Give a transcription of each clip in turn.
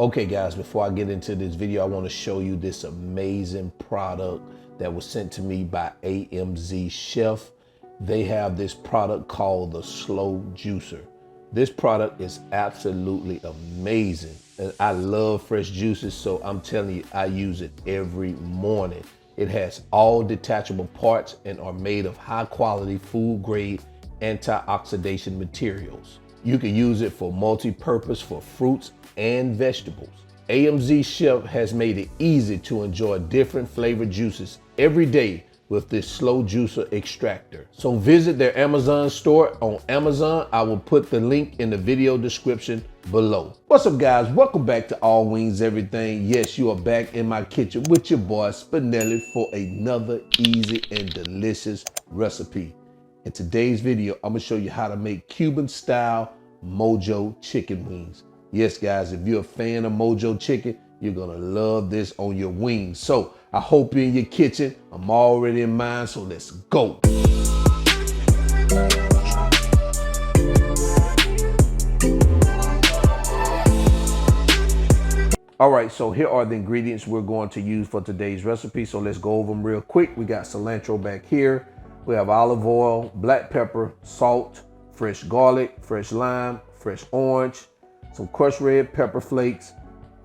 Okay guys, before I get into this video, I want to show you this amazing product that was sent to me by AMZCHEF. They have this product called the Slow Juicer. This product is absolutely amazing. And I love fresh juices, so I'm telling you, I use it every morning. It has all detachable parts and are made of high quality food grade antioxidant materials. You can use it for multi-purpose for fruits and vegetables. AMZCHEF has made it easy to enjoy different flavored juices every day with this slow juicer extractor. So visit their Amazon store on Amazon. I will put the link in the video description below. What's up guys? Welcome back to All Wings Everything. Yes, you are back in my kitchen with your boy Spinelli for another easy and delicious recipe. In today's video, I'm gonna show you how to make Cuban style Mojo chicken wings. Yes guys, if you're a fan of Mojo Chicken, you're gonna love this on your wings. So I hope you're in your kitchen. I'm already in mine, so let's go. All right, so here are the ingredients we're going to use for today's recipe. So let's go over them real quick. We got cilantro back here. We have olive oil, black pepper, salt, fresh garlic, fresh lime, fresh orange, some crushed red pepper flakes,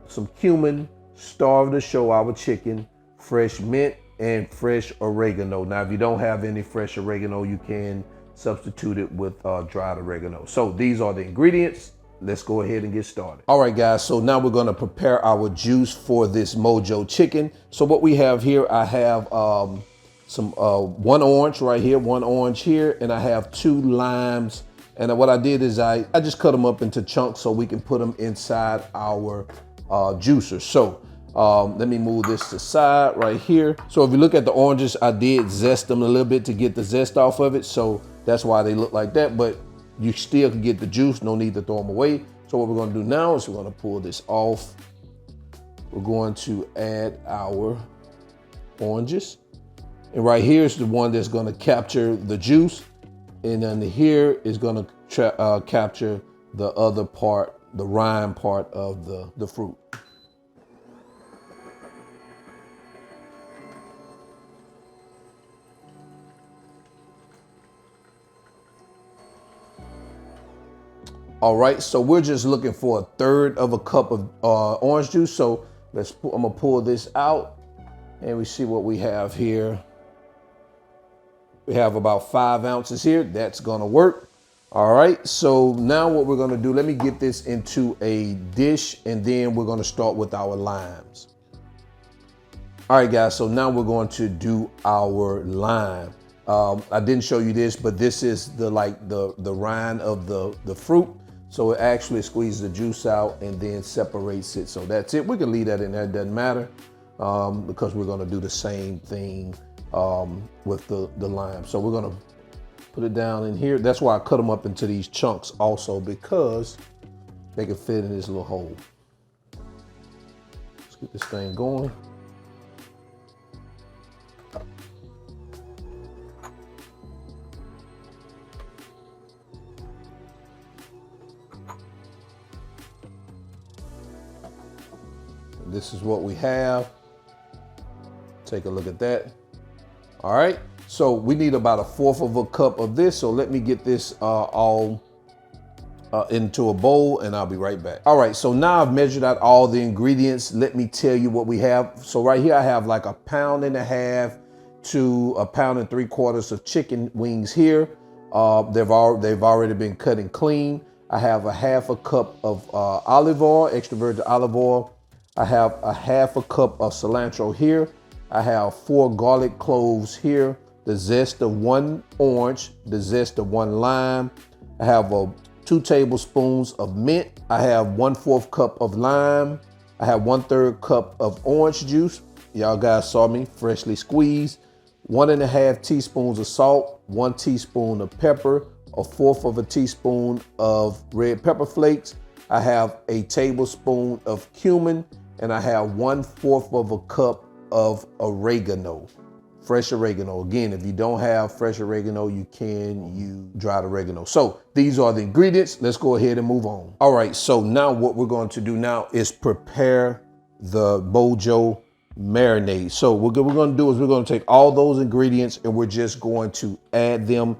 some cumin, star of the show, our chicken, fresh mint, and fresh oregano. Now, if you don't have any fresh oregano, you can substitute it with dried oregano. So these are the ingredients. Let's go ahead and get started. All right, guys, so now we're gonna prepare our juice for this Mojo chicken. So what we have here, I have one orange right here, one orange here, and I have 2 limes. And what I did is I just cut them up into chunks so we can put them inside our juicer. So let me move this to the side right here. So if you look at the oranges, I did zest them a little bit to get the zest off of it. So that's why they look like that, but you still can get the juice, no need to throw them away. So what we're gonna do now is we're gonna pull this off. We're going to add our oranges. And right here is the one that's gonna capture the juice. And then here is gonna capture the other part, the rind part of the fruit. All right, so we're just looking for 1/3 of a cup of orange juice. So I'm gonna pull this out and we see what we have here. We have about 5 ounces here. That's gonna work. All right, so now what we're gonna do, let me get this into a dish and then we're gonna start with our limes. All right, guys, so now we're going to do our lime. I didn't show you this, but this is the rind of the fruit. So it actually squeezes the juice out and then separates it. So that's it. We can leave that in there, it doesn't matter because we're gonna do the same thing with the lime. So we're gonna put it down in here. That's why I cut them up into these chunks also, because they can fit in this little hole. Let's get this thing going. This is what we have. Take a look at that. All right, so we need about 1/4 of a cup of this. So let me get this all into a bowl and I'll be right back. All right, so now I've measured out all the ingredients. Let me tell you what we have. So right here I have like 1.5 pounds to 1.75 pounds of chicken wings here. They've already been cut and clean. I have 1/2 cup of olive oil, extra virgin olive oil. I have 1/2 cup of cilantro here. I have 4 garlic cloves here, the zest of 1 orange, the zest of 1 lime. I have 2 tablespoons of mint. I have 1/4 cup of lime. I have 1/3 cup of orange juice. Y'all guys saw me, freshly squeezed. 1.5 teaspoons of salt, 1 teaspoon of pepper, 1/4 teaspoon of red pepper flakes. I have a tablespoon of cumin, and I have 1/4 cup of oregano. fresh oregano. Again, if you don't have fresh oregano, you can use dried oregano. So these are the ingredients. Let's go ahead and move on. All right, so now what we're going to do now is prepare the Mojo marinade. So what we're going to do is we're going to take all those ingredients and we're just going to add them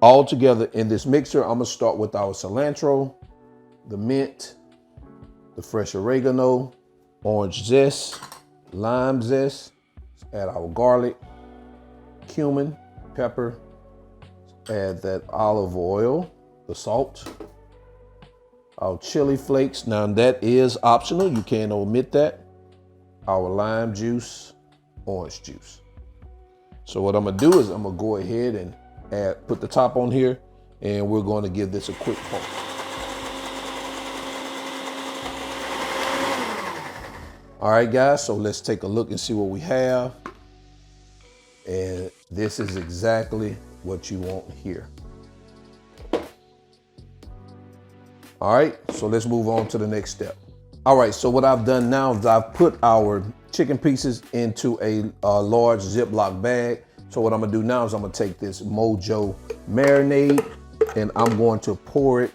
all together in this mixer. I'm going to start with our cilantro, the mint, the fresh oregano, orange zest, lime zest. Add our garlic, cumin, pepper. Add that olive oil, the salt, our chili flakes. Now that is optional. You can omit that. Our lime juice, orange juice. So what I'm gonna do is I'm gonna go ahead and put the top on here, and we're going to give this a quick pump. All right, guys, so let's take a look and see what we have. And this is exactly what you want here. All right, so let's move on to the next step. All right, so what I've done now is I've put our chicken pieces into a large Ziploc bag. So what I'm gonna do now is I'm gonna take this Mojo marinade and I'm going to pour it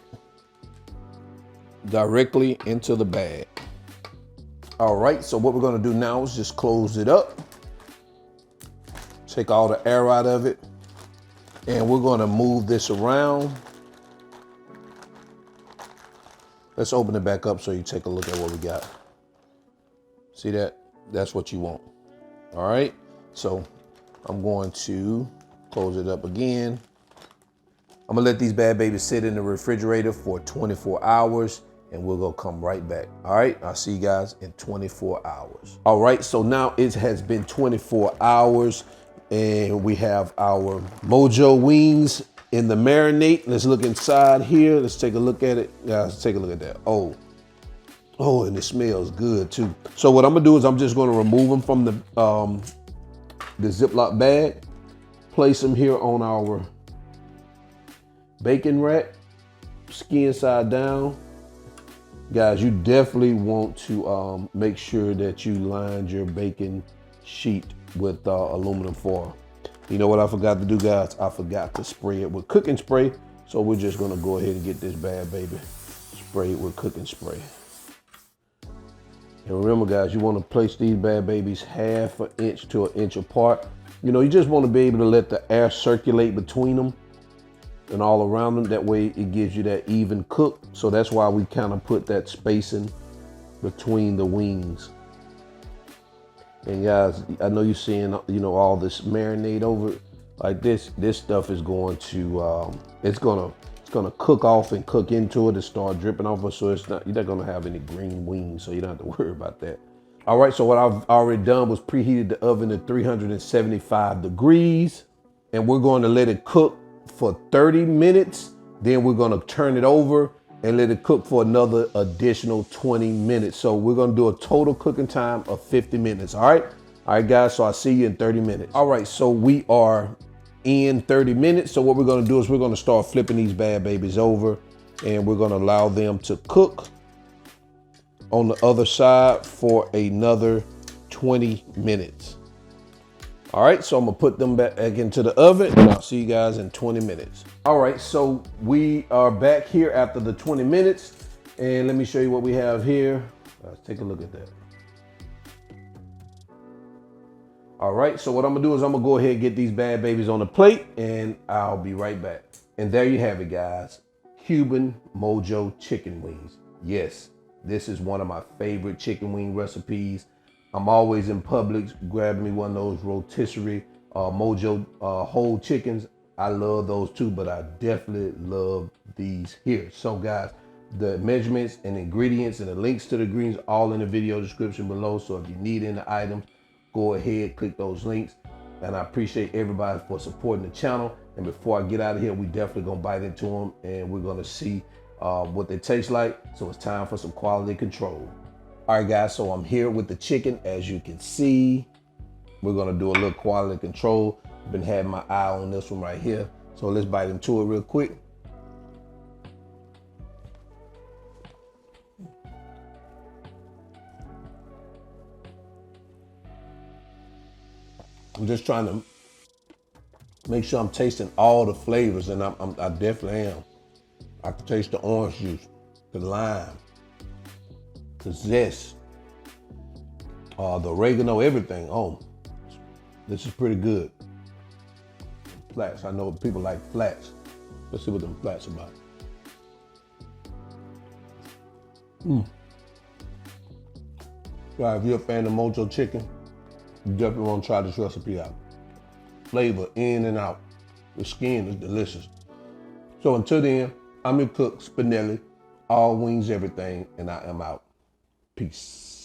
directly into the bag. All right, so what we're gonna do now is just close it up, take all the air out of it, and we're gonna move this around. Let's open it back up so you take a look at what we got. See that? That's what you want. All right, so I'm going to close it up again. I'm gonna let these bad babies sit in the refrigerator for 24 hours and we're gonna come right back. All right, I'll see you guys in 24 hours. All right, so now it has been 24 hours and we have our Mojo wings in the marinade. Let's look inside here. Let's take a look at it. Yeah, let's take a look at that. Oh, and it smells good too. So what I'm gonna do is I'm just gonna remove them from the Ziploc bag, place them here on our bacon rack, skin side down. Guys, you definitely want to make sure that you lined your bacon sheet with aluminum foil. You know what I forgot to do, guys? I forgot to spray it with cooking spray. So we're just gonna go ahead and get this bad baby sprayed with cooking spray. And remember, guys, you want to place these bad babies half an inch to an inch apart. You know, you just want to be able to let the air circulate between them and all around them. That way it gives you that even cook. So that's why we kind of put that spacing between the wings. And guys, I know you're seeing, you know, all this marinade over it. Like this stuff is going to, it's gonna cook off and cook into it and start dripping off it. So you're not gonna have any green wings, so you don't have to worry about that. All right, so what I've already done was preheated the oven to 375 degrees, and we're going to let it cook for 30 minutes. Then we're gonna turn it over and let it cook for another additional 20 minutes. So we're gonna do a total cooking time of 50 minutes, all right? All right, guys, so I'll see you in 30 minutes. All right, so we are in 30 minutes. So what we're gonna do is we're gonna start flipping these bad babies over and we're gonna allow them to cook on the other side for another 20 minutes. All right, so I'm gonna put them back into the oven and I'll see you guys in 20 minutes. All right, so we are back here after the 20 minutes and let me show you what we have here. Let's take a look at that. All right, so what I'm gonna do is I'm gonna go ahead and get these bad babies on the plate and I'll be right back. And there you have it, guys. Cuban Mojo chicken wings. Yes, this is one of my favorite chicken wing recipes. I'm always in Publix grabbing me one of those rotisserie Mojo whole chickens. I love those too, but I definitely love these here. So guys, the measurements and ingredients and the links to the ingredients all in the video description below. So if you need any items, go ahead, click those links. And I appreciate everybody for supporting the channel. And before I get out of here, we definitely gonna bite into them and we're gonna see what they taste like. So it's time for some quality control. All right, guys, so I'm here with the chicken. As you can see, we're gonna do a little quality control. I've been having my eye on this one right here. So let's bite into it real quick. I'm just trying to make sure I'm tasting all the flavors, and I definitely am. I can taste the orange juice, the lime, the zest, the oregano, everything. Oh, this is pretty good. Flats, I know people like flats. Let's see what them flats about. Right, if you're a fan of Mojo Chicken, you definitely want to try this recipe out. Flavor in and out. The skin is delicious. So until then, I'm your cook, Spinelli. All wings, everything, and I am out. Peace.